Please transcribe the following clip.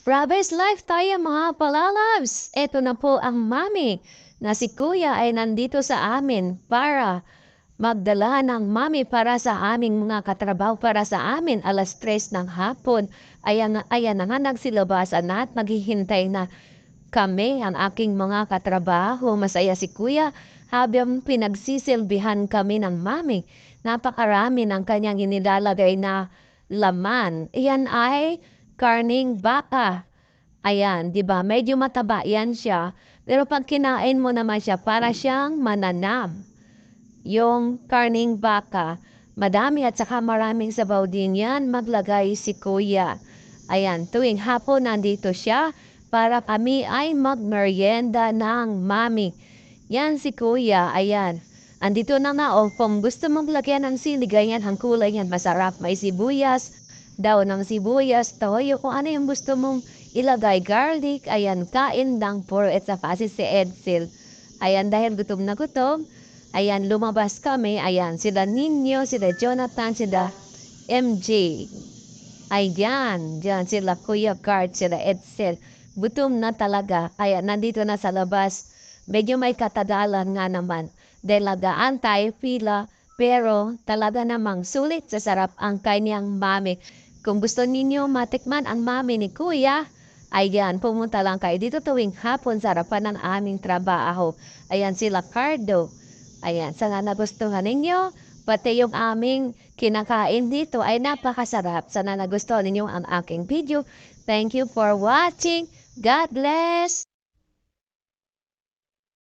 Proverbs Life tayo mga palalabs. Ito na po ang mami na si kuya ay nandito sa amin para magdala ng mami para sa aming mga katrabaho para sa amin alas 3 ng hapon. Ayan na nga nagsilabasan na at maghihintay na kami ang aking mga katrabaho. Masaya si kuya habang pinagsisilbihan kami ng mami. Napakarami ng kanyang inilalagay na laman. Iyan ay karning baka. Ayan, 'di ba? Medyo mataba 'yan siya. Pero pag kinain mo naman siya, para siyang mananam. Yung karning baka, madami at saka maraming sabaw din 'yan maglagay si kuya. Ayan, tuwing hapon nandito siya para kami ay magmeryenda ng mami. Yan si kuya, ayan. Andito na nga, o kung gusto mong lagyan ng sili, ganyan ang kulay yan, masarap. May sibuyas, daon ng sibuyas, toyo, kung ano yung gusto mong ilagay, garlic, ayan, kain lang po, at saka si Edsel. Ayan, dahil gutom na gutom, ayan, lumabas kami, ayan, sila Nino, sila Jonathan, sila MJ. Ayan, diyan sila Kuya Kart, sila Edsel. Gutom na talaga, kaya nandito na sa labas. Medyo may katagalan nga naman. Dahil lagaan tayo pila, pero talaga namang sulit sa sarap ang kanyang mami. Kung gusto ninyo matikman ang mami ni Kuya, ayan, pumunta lang kayo dito tuwing hapon sa harapan ng aming trabaho. Ayan sila Cardo. Ayan, sana nagustuhan ninyo. Pati yung aming kinakain dito ay napakasarap. Sana nagustuhan ninyo ang aking video. Thank you for watching. God bless!